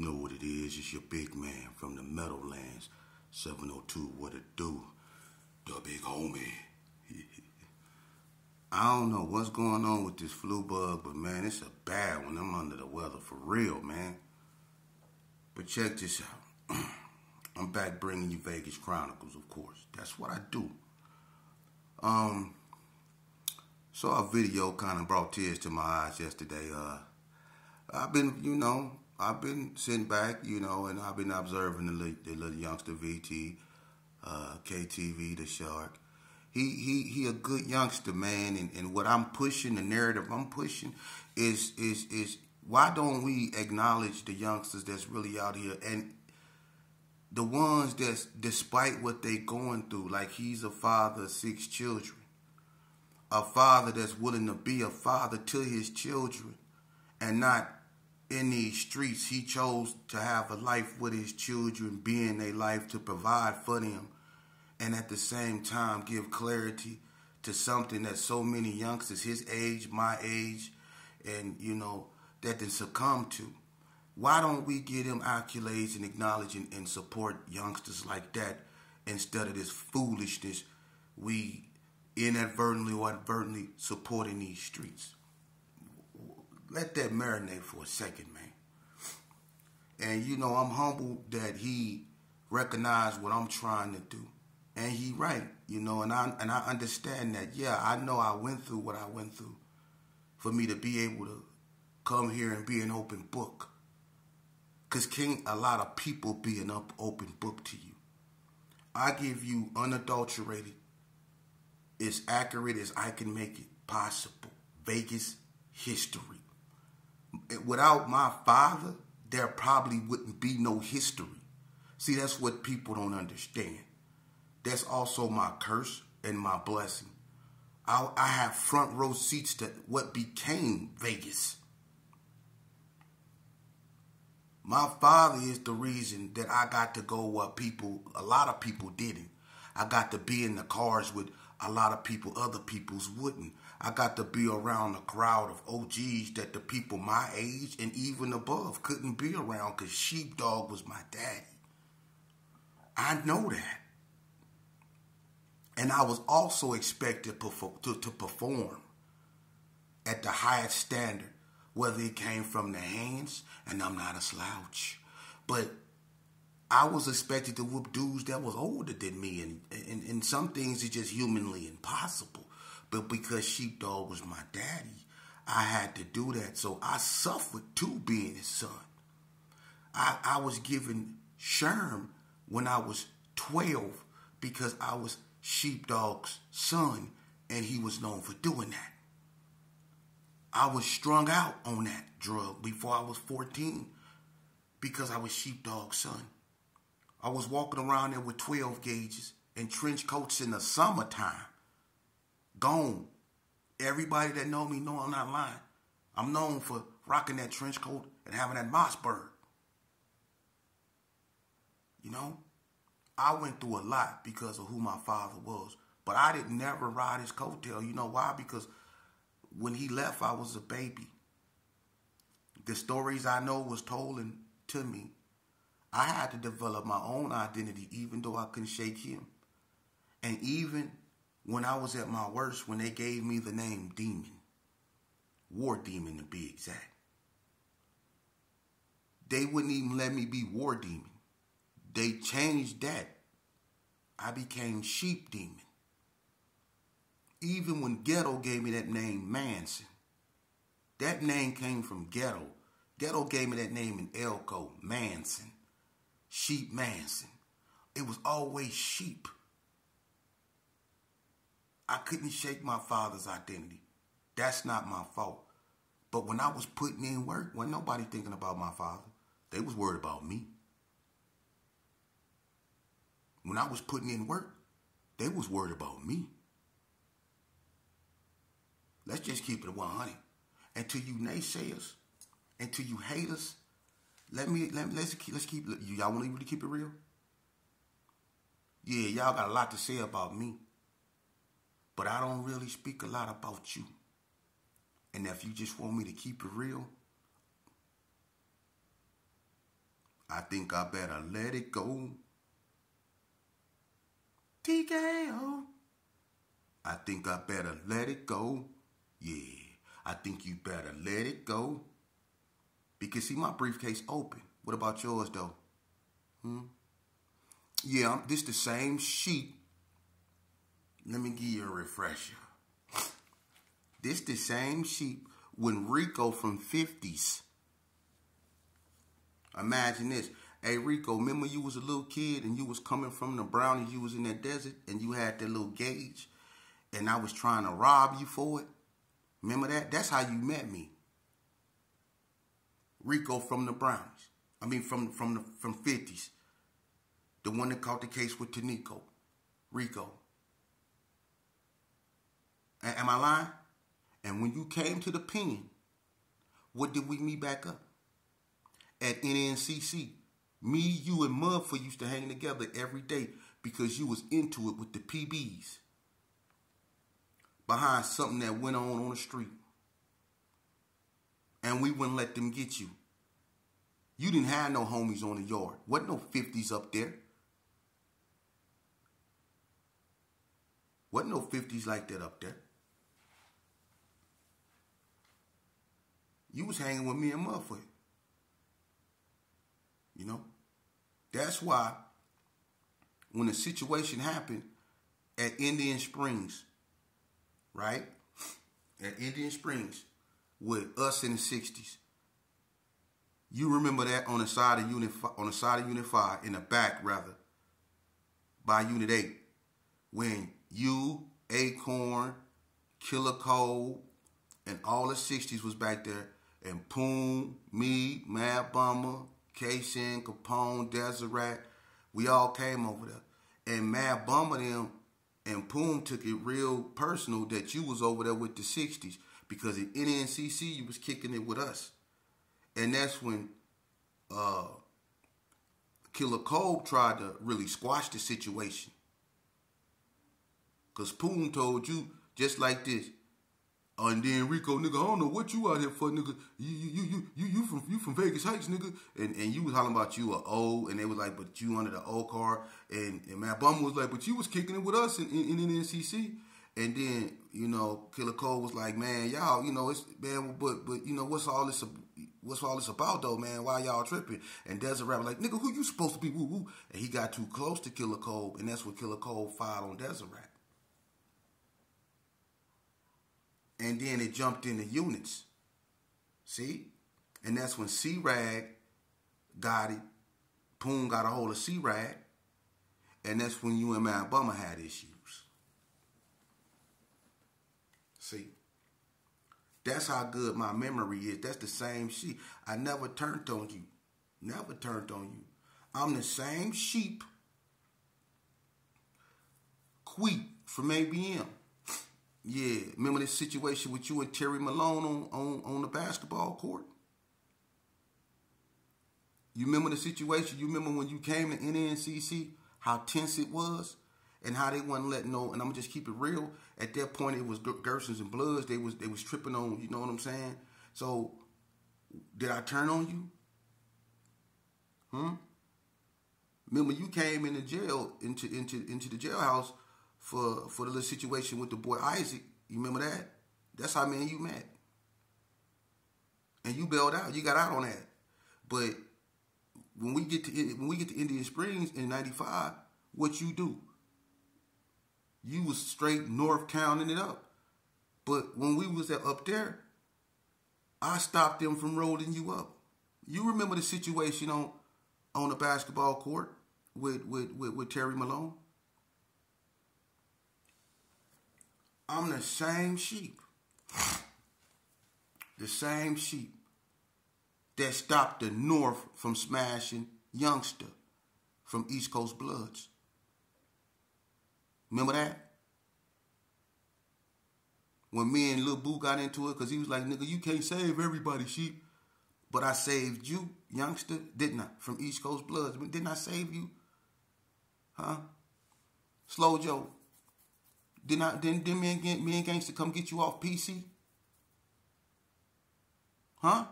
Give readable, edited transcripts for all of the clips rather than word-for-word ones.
know what it is. It's your big man from the Meadowlands. 702, what it do? The big homie. I don't know what's going on with this flu bug, but man, it's a bad one. I'm under the weather for real, man. But check this out. I'm back bringing you Vegas Chronicles, of course. That's what I do. Saw a video kind of brought tears to my eyes yesterday. I've been sitting back, and I've been observing the little youngster VT, KTV, the shark. He a good youngster, man, and what I'm pushing, the narrative I'm pushing is why don't we acknowledge the youngsters that's really out here and the ones that's, despite what they going through, like he's a father of 6 children, a father that's willing to be a father to his children and not in these streets. He chose to have a life with his children, be in their life to provide for them, and at the same time give clarity to something that so many youngsters his age, my age, and that they succumb to. Why don't we give them accolades and acknowledge and support youngsters like that instead of this foolishness we inadvertently or advertently support in these streets? Let that marinate for a second, man. And I'm humbled that he recognized what I'm trying to do. And he right, and I understand that. Yeah, I know I went through what I went through for me to be able to come here and be an open book. Because can't a lot of people be an open book to you? I give you unadulterated, as accurate as I can make it possible, Vegas history. Without my father, there probably wouldn't be no history. See, that's what people don't understand. That's also my curse and my blessing. I have front row seats to what became Vegas. My father is the reason that I got to go where a lot of people didn't. I got to be in the cars with a lot of people other people's wouldn't. I got to be around a crowd of OGs that the people my age and even above couldn't be around because Sheepdog was my daddy. I know that. And I was also expected to perform at the highest standard, whether it came from the hands, and I'm not a slouch, but I was expected to whoop dudes that was older than me, and some things are just humanly impossible. But because Sheepdog was my daddy, I had to do that. So I suffered too being his son. I was given Sherm when I was 12 because I was Sheepdog's son, and he was known for doing that. I was strung out on that drug before I was 14 because I was Sheepdog's son. I was walking around there with 12 gauges and trench coats in the summertime. Gone. Everybody that know me know I'm not lying. I'm known for rocking that trench coat and having that Mossberg. I went through a lot because of who my father was. But I didn't never ride his coattail. You know why? Because when he left, I was a baby. The stories I know was told to me. I had to develop my own identity even though I couldn't shake him. And even when I was at my worst, when they gave me the name Demon, War Demon to be exact, they wouldn't even let me be War Demon. They changed that. I became Sheep Demon. Even when Ghetto gave me that name Manson, that name came from Ghetto. Ghetto gave me that name in Elko, Manson. Sheep Manson. It was always sheep. I couldn't shake my father's identity. That's not my fault. But when I was putting in work, wasn't nobody thinking about my father. They was worried about me. When I was putting in work, they was worried about me. Let's just keep it 100. And to you naysayers, and to you haters, let's keep. Y'all want to really keep it real? Yeah, y'all got a lot to say about me, but I don't really speak a lot about you. And if you just want me to keep it real, I think I better let it go. TKO. I think I better let it go. Yeah, I think you better let it go. Because see, my briefcase open. What about yours though? Yeah, this the same sheet. Let me give you a refresher. This the same sheep when Rico from 50s. Imagine this. Hey, Rico, remember you was a little kid and you was coming from the brownies, you was in that desert and you had that little gauge and I was trying to rob you for it? Remember that? That's how you met me. Rico from the brownies. I mean from 50s. The one that caught the case with Tanico. Rico. Am I lying? And when you came to the pen, what did we meet back up? At NNCC. Me, you, and Mudford used to hang together every day because you was into it with the PBs. Behind something that went on the street. And we wouldn't let them get you. You didn't have no homies on the yard. Wasn't no 50s up there. Wasn't no 50s like that up there. You was hanging with me and Mudford. You know? That's why when the situation happened at Indian Springs, right? At Indian Springs with us in the 60s. You remember that on the side of Unit 5, in the back rather, by Unit 8, when you, Acorn, Killer Cole, and all the 60s was back there, and Poon, me, Mad Bummer, K-Shin, Capone, Deseret, we all came over there. And Mad Bummer them and Poon took it real personal that you was over there with the 60s because in NNCC you was kicking it with us. And that's when Killer Cole tried to really squash the situation. Because Poon told you just like this. And then Rico, nigga, I don't know what you out here for, nigga. You from Vegas Heights, nigga. And you was hollering about you a O, and they was like, but you under the O card. And Matt Bum was like, but you was kicking it with us in NCC. And then, you know, Killer Cole was like, man, y'all, you know, it's man, but you know, what's all this about though, man? Why y'all tripping? And Deseret was like, nigga, who you supposed to be? Woo woo. And he got too close to Killer Cole, and that's when Killer Cole fired on Deseret. And then it jumped into units. See? And that's when C-Rag got it. Poon got a hold of C-Rag. And that's when you and Mad Bummer had issues. See? That's how good my memory is. That's the same sheep. I never turned on you. Never turned on you. I'm the same sheep. Queep from ABM. Yeah, remember this situation with you and Terry Malone on the basketball court? You remember the situation? You remember when you came to NNCC, how tense it was? And how they wasn't letting no, and I'm gonna just keep it real. At that point, it was Gersons and Bloods. They was tripping on, you know what I'm saying? So, did I turn on you? Remember you came into jail, into the jailhouse for the little situation with the boy Isaac. You remember that? That's how me and you met. And you bailed out. You got out on that. But when we get to Indian Springs in '95, what you do? You was straight north counting it up. But when we was up there, I stopped them from rolling you up. You remember the situation on the basketball court with Terry Malone? I'm the same sheep. The same sheep that stopped the North from smashing Youngster from East Coast Bloods. Remember that? When me and Lil Boo got into it, because he was like, nigga, you can't save everybody, sheep. But I saved you, Youngster, didn't I? From East Coast Bloods. Didn't I save you? Huh? Slow Joe. Didn't me and Gangster come get you off PC? Huh?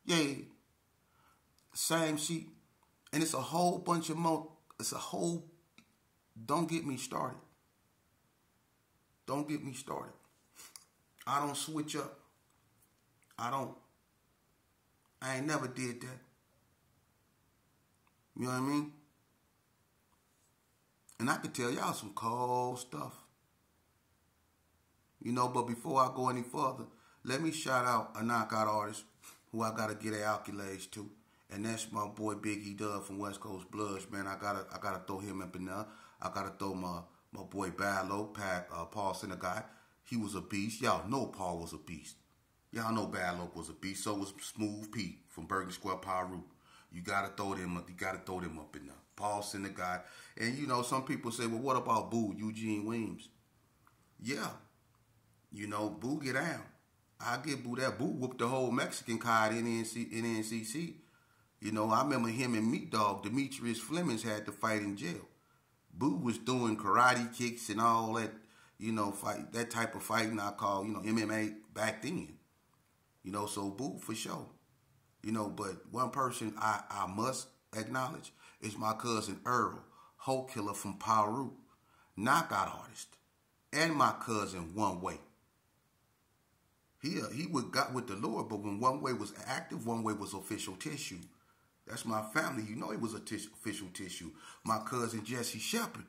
Yeah. Same sheet. And it's a whole bunch of more. It's a whole. Don't get me started. Don't get me started. I don't switch up. I ain't never did that. You know what I mean? And I could tell y'all some cold stuff. You know, but before I go any further, let me shout out a knockout artist who I gotta get accolades to. And that's my boy Big E Dub from West Coast Bloods, man. I gotta throw him up in there. I gotta throw my boy Bad Paul Senegal. He was a beast. Y'all know Paul was a beast. Y'all know Bad Loc was a beast. So was Smooth Pete from Bergen Square Peru. You gotta throw them up. You gotta throw them up in there. Paul Senegal. And you know, some people say, well, what about Boo, Eugene Weems? Yeah. You know, Boo get down. I get Boo that. Boo whooped the whole Mexican card in NCC. You know, I remember him and Meat Dog, Demetrius Flemings, had to fight in jail. Boo was doing karate kicks and all that, you know, fight, that type of fighting I call, you know, MMA back then. You know, so Boo for sure. You know, but one person I must acknowledge is my cousin Earl, Hope Killer from Peru, knockout artist, and my cousin One Way. He got with the Lord, but when One Way was active, One Way was official tissue. That's my family. You know he was official tissue. My cousin Jesse Shepard,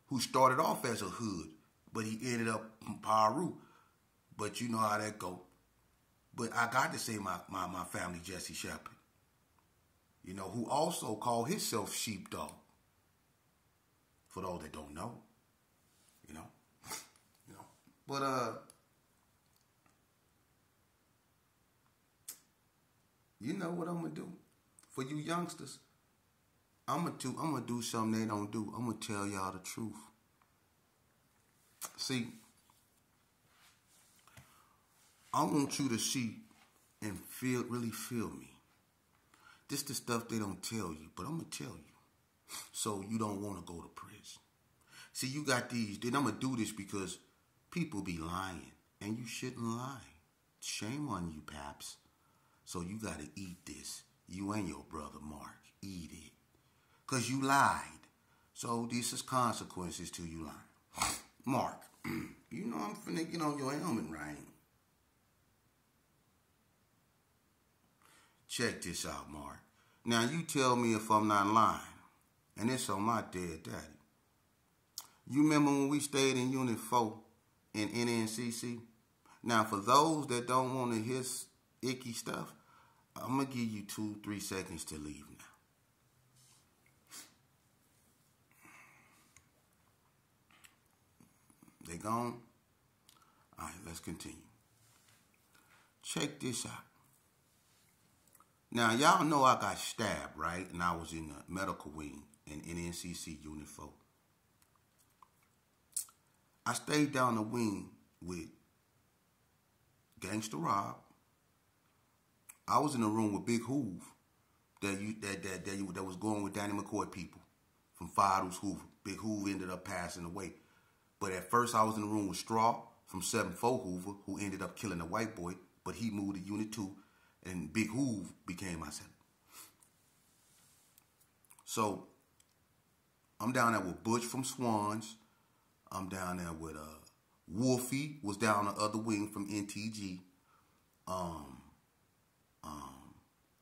who started off as a hood, but he ended up in Peru. But you know how that go. But I got to say my family, Jesse Shepard, you know, who also called himself Sheepdog. For those that don't know, you know. But you know what I'm gonna do for you youngsters? I'm gonna do something they don't do. I'm gonna tell y'all the truth. See, I want you to see and really feel me. This the stuff they don't tell you, but I'm gonna tell you, so you don't want to go to prison. See, you got these. Then I'm gonna do this because people be lying, and you shouldn't lie. Shame on you, paps. So you gotta eat this. You and your brother Mark, eat it, cause you lied. So this is consequences to you lying. Mark, you know I'm finna get on your helmet, right? Check this out, Mark. Now you tell me if I'm not lying, and it's on my dead daddy. You remember when we stayed in Unit 4 in NNCC? Now for those that don't want to hear icky stuff, I'm going to give you 2-3 seconds to leave now. They gone? All right, let's continue. Check this out. Now, y'all know I got stabbed, right? And I was in the medical wing in NNCC Unit 4. I stayed down the wing with Gangsta Rob. I was in the room with Big Hoove that was going with Danny McCoy people from Fidus Hoover. Big Hoove ended up passing away. But at first I was in the room with Straw from 7-4 Hoover, who ended up killing a white boy, but he moved to Unit 2, and Big Hoove became my son. So I'm down there with Butch from Swans. I'm down there with Wolfie was down the other wing from NTG.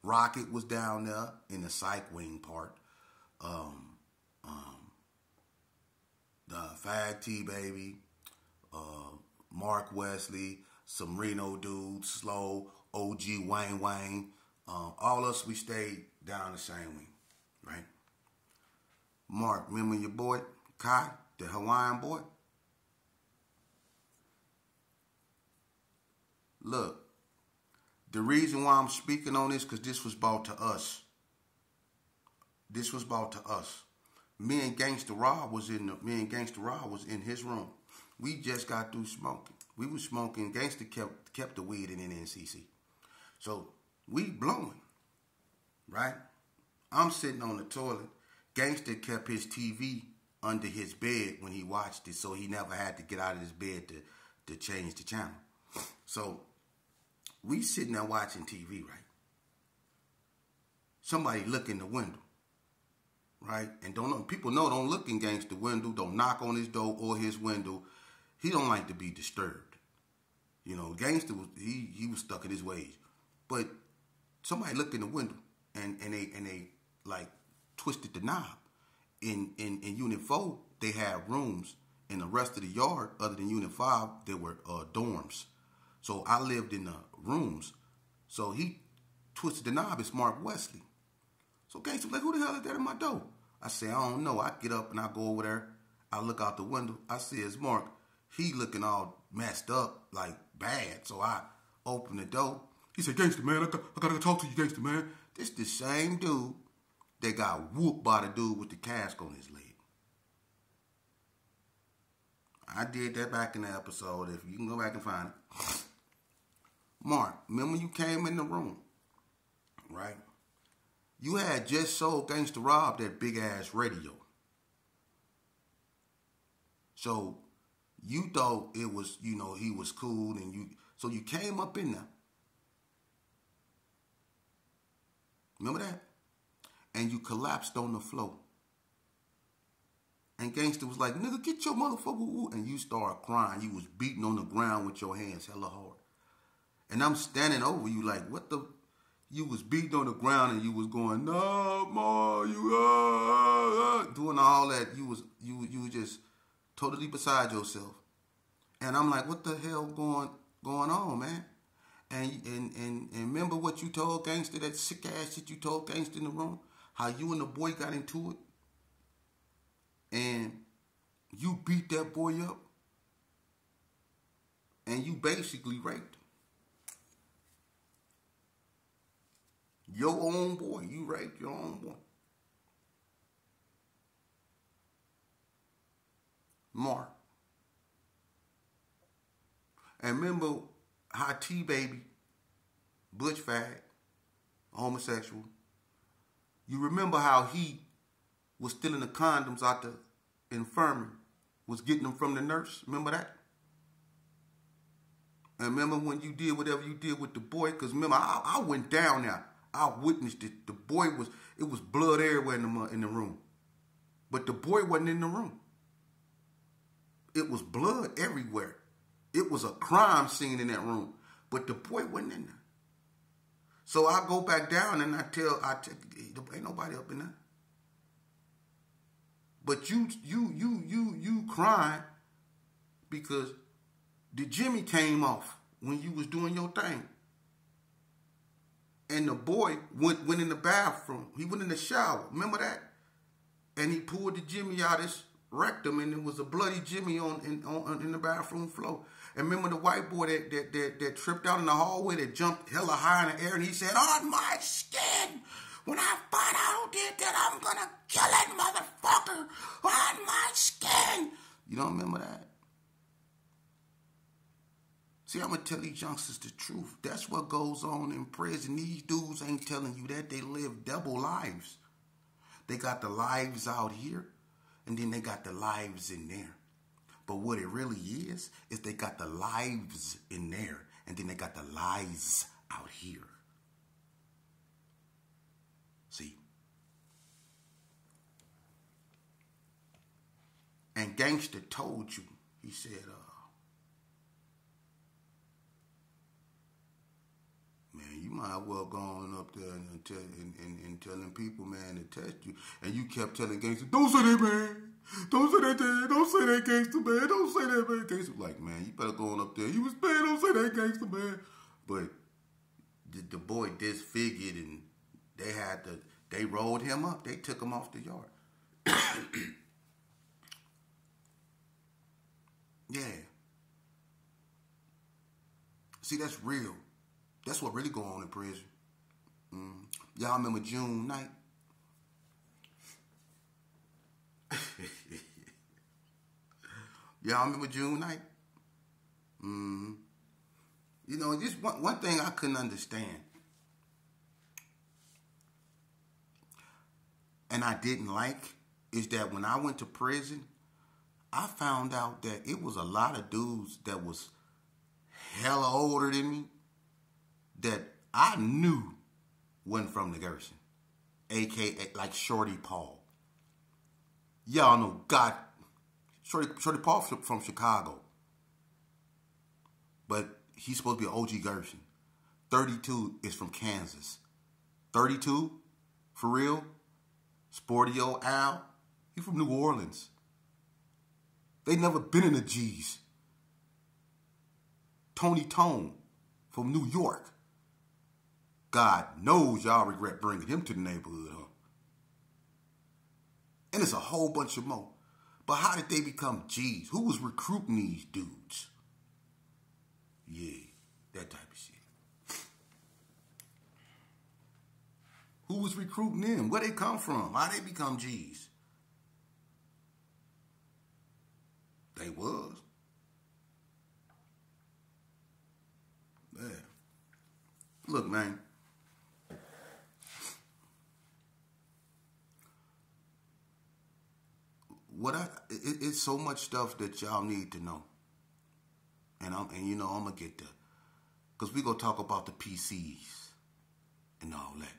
Rocket was down there in the psych wing part. The Fag T Baby, Mark Wesley, some Reno dudes, Slow, OG Wayne. All us, we stayed down the same wing, right? Mark, remember your boy, Kai, the Hawaiian boy? Look, the reason why I'm speaking on this, because this was brought to us. This was brought to us. Me and Gangsta Rob was in his room. We just got through smoking. We was smoking. Gangsta kept the weed in NNCC. So we blowing, right? I'm sitting on the toilet. Gangsta kept his TV under his bed when he watched it, so he never had to get out of his bed to change the channel. So we sitting there watching TV, right? somebody look in the window, right? And people know don't look in gangster window, don't knock on his door or his window. He don't like to be disturbed. You know, gangster was he was stuck in his ways. But somebody looked in the window and they like twisted the knob. In Unit 4, they had rooms. In the rest of the yard, other than Unit 5, there were dorms. So I lived in the rooms. So he twisted the knob. It's Mark Wesley. So gangster was like, who the hell is that in my door? I say, I don't know. I get up and I go over there. I look out the window. I see it's Mark. He looking all messed up, like bad. So I open the door. He said, gangster, man, I gotta talk to you, gangster, man. This the same dude that got whooped by the dude with the cask on his leg. I did that back in the episode. If you can go back and find it. Mark, remember you came in the room, right? You had just sold Gangsta Rob that big ass radio. So you thought it was, you know, he was cool and so you came up in there. Remember that? And you collapsed on the floor. And Gangster was like, nigga, get your motherfucker. And you started crying. You was beating on the ground with your hands hella hard. And I'm standing over you like, what the? You was beating on the ground and you was going, no more, you doing all that. You was just totally beside yourself. And I'm like, what the hell going on, man? And remember what you told Gangster, that sick ass shit you told Gangster in the room? How you and the boy got into it? And you beat that boy up. And you basically raped him. Your own boy. You raped your own boy. Mark. And remember how T-Baby, butch fag, homosexual, you remember how he was stealing the condoms out the infirmary, was getting them from the nurse? Remember that? And remember when you did whatever you did with the boy? Because remember, I went down there. I witnessed it. The boy it was blood everywhere in the room. But the boy wasn't in the room. It was blood everywhere. It was a crime scene in that room. But the boy wasn't in there. So I go back down and I tell ain't nobody up in there. But you crying because the Jimmy came off when you was doing your thing. And the boy went in the bathroom. He went in the shower. Remember that? And he pulled the Jimmy out his rectum, and it was a bloody Jimmy in the bathroom floor. And remember the white boy that tripped out in the hallway, that jumped hella high in the air, and he said, on my skin, when I find out who did that, I'm gonna kill that motherfucker on my skin. You don't remember that? See, I'm going to tell these youngsters the truth. That's what goes on in prison. These dudes ain't telling you that. They live double lives. They got the lives out here, and then they got the lives in there. But what it really is they got the lives in there, and then they got the lies out here. See? And Gangster told you, he said, you might well go on up there and telling people, man, to test you. And you kept telling Gangster, don't say that, man. Don't say that, man. Don't say that, Gangster, man. Don't say that, man. Gangster was like, man, you better go on up there. You was bad. Don't say that, Gangster, man. But the boy disfigured, and they rolled him up. They took him off the yard. Yeah. See, that's real. That's what really going on in prison. Y'all remember June night? Y'all remember June night? You know, just one thing I couldn't understand, and I didn't like, is that when I went to prison, I found out that it was a lot of dudes that was hella older than me that I knew wasn't from the Gerson. a.k.a. like Shorty Paul. Y'all know God. Shorty Paul from Chicago. But he's supposed to be an OG Gershon. 32 is from Kansas. 32? For real? Sporty old Al? He from New Orleans. They never been in the G's. Tony Tone from New York. God knows y'all regret bringing him to the neighborhood, huh? And it's a whole bunch of more. But how did they become G's? Who was recruiting these dudes? Yeah, that type of shit. Who was recruiting them? Where they come from? How they become G's? They was. Man. Look, man. It's so much stuff that y'all need to know. And I'm gonna get there. Cause we gonna talk about the PCs and all that.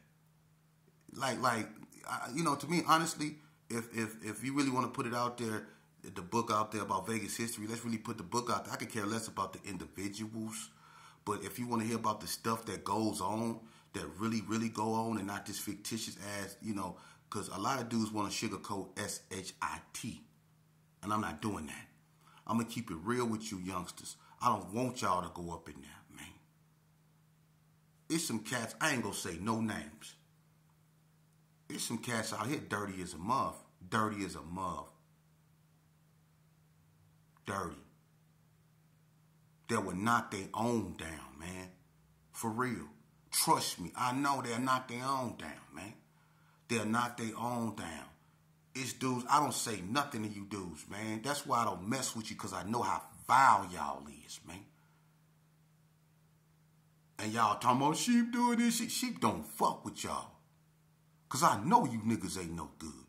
To me, honestly, if you really want to put it out there, the book out there about Vegas history, let's really put the book out there. I could care less about the individuals. But if you want to hear about the stuff that goes on, that really, really go on, and not this fictitious ass, because a lot of dudes want to sugarcoat SHIT. And I'm not doing that. I'm going to keep it real with you youngsters. I don't want y'all to go up in there, man. It's some cats, I ain't going to say no names. There's some cats out here dirty as a muff. Dirty as a muff. Dirty. That would knock their own down, man. For real. Trust me, I know they'll knock their own down, man. They'll knock their own down. It's dudes, I don't say nothing to you dudes, man. That's why I don't mess with you, because I know how vile y'all is, man. And y'all talking about sheep doing this shit. Sheep don't fuck with y'all. Because I know you niggas ain't no good.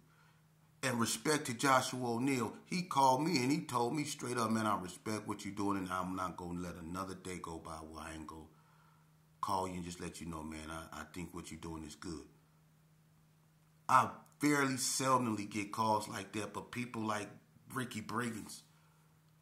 And respect to Joshua O'Neal, he called me and he told me straight up, man, I respect what you're doing, and I'm not going to let another day go by where I ain't going to call you and just let you know, man, I think what you're doing is good. I fairly seldomly get calls like that, but people like Ricky Briggins,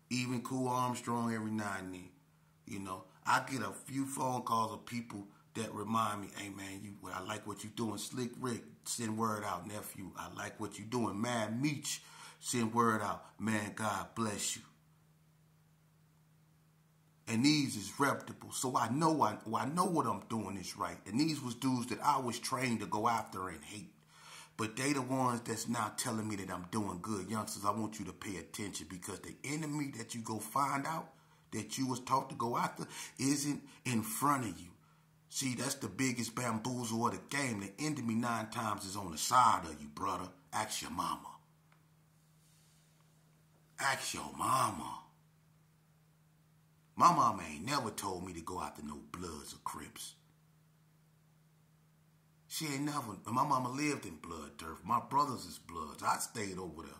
even Cool Armstrong every now and then, I get a few phone calls of people that remind me, hey, man, I like what you're doing. Slick Rick, send word out, nephew. I like what you're doing. Mad Meech, send word out. Man, God bless you. And these is reputable. So I know what I'm doing is right. And these was dudes that I was trained to go after and hate. But they the ones that's now telling me that I'm doing good. Youngsters, I want you to pay attention, because the enemy that you go find out that you was taught to go after isn't in front of you. See, that's the biggest bamboozle of the game. The enemy 9 times is on the side of you, brother. Ask your mama. Ask your mama. My mama ain't never told me to go after no Bloods or Crips. She ain't never. My mama lived in blood turf. My brothers is Bloods. I stayed over there.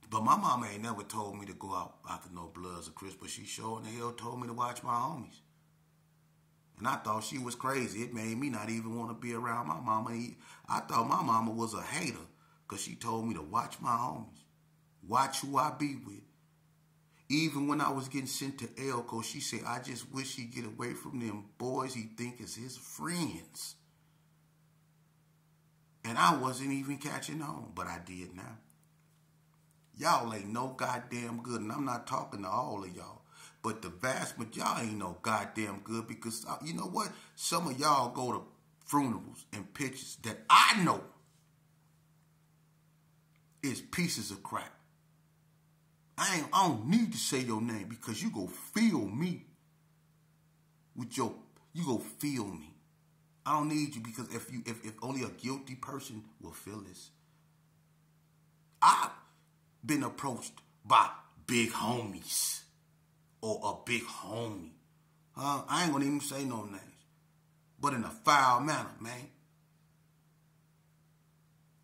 But my mama ain't never told me to go out after no Bloods or Crips, but she sure in the hell told me to watch my homies. And I thought she was crazy. It made me not even want to be around my mama. I thought my mama was a hater, because she told me to watch my homies. Watch who I be with. Even when I was getting sent to Elko, she said, I just wish he'd get away from them boys he think is his friends. And I wasn't even catching on, but I did now. Y'all ain't no goddamn good, and I'm not talking to all of y'all. But the vast majority, y'all ain't no goddamn good, because you know what? Some of y'all go to funerals and pictures that I know is pieces of crap. I don't need to say your name, because you go feel me with you go feel me. I don't need you, because if only a guilty person will feel this. I've been approached by big homies or a big homie. I ain't gonna even say no names, but in a foul manner, man,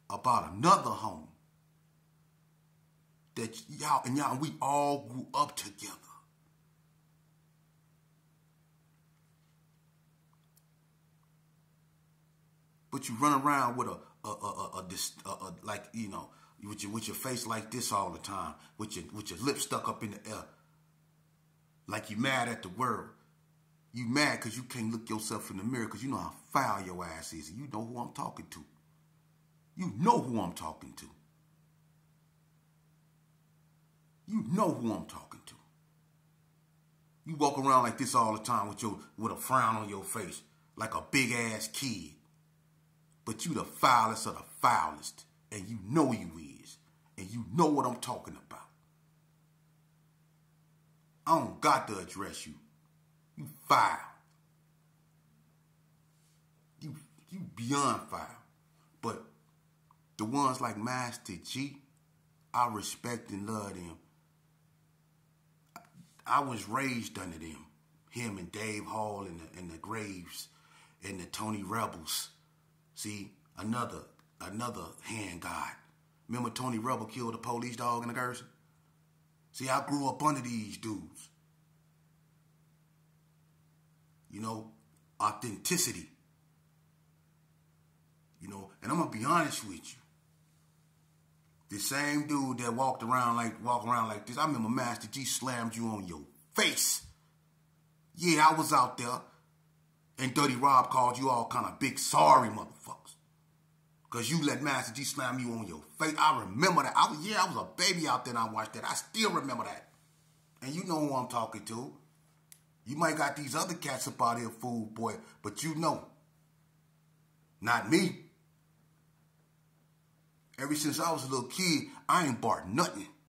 about another homie that y'all and we all grew up together. But you run around with like, you know, with your face like this all the time, with your lips stuck up in the air, like you mad at the world. You mad because you can't look yourself in the mirror because you know how foul your ass is. And you know who I'm talking to. You know who I'm talking to. You know who I'm talking to. You walk around like this all the time with a frown on your face, like a big ass kid. But you the foulest of the foulest, and you know you is, and you know what I'm talking about. I don't got to address you. You foul. You beyond foul. But the ones like Master G, I respect and love them. I was raised under them. Him and Dave Hall and the Graves and the Tony Rebels. See, another hand god. Remember Tony Rebel killed the police dog in the Gerson? See, I grew up under these dudes. You know, authenticity. You know, and I'm gonna be honest with you. The same dude that walk around like this, I remember Master G slammed you on your face. Yeah, I was out there, and Dirty Rob called you all kind of big sorry motherfuckers. Because you let Master G slam you on your face. I remember that. I was a baby out there and I watched that. I still remember that. And you know who I'm talking to. You might got these other cats up out here, fool boy, but you know. Not me. Ever since I was a little kid, I ain't bought nothing.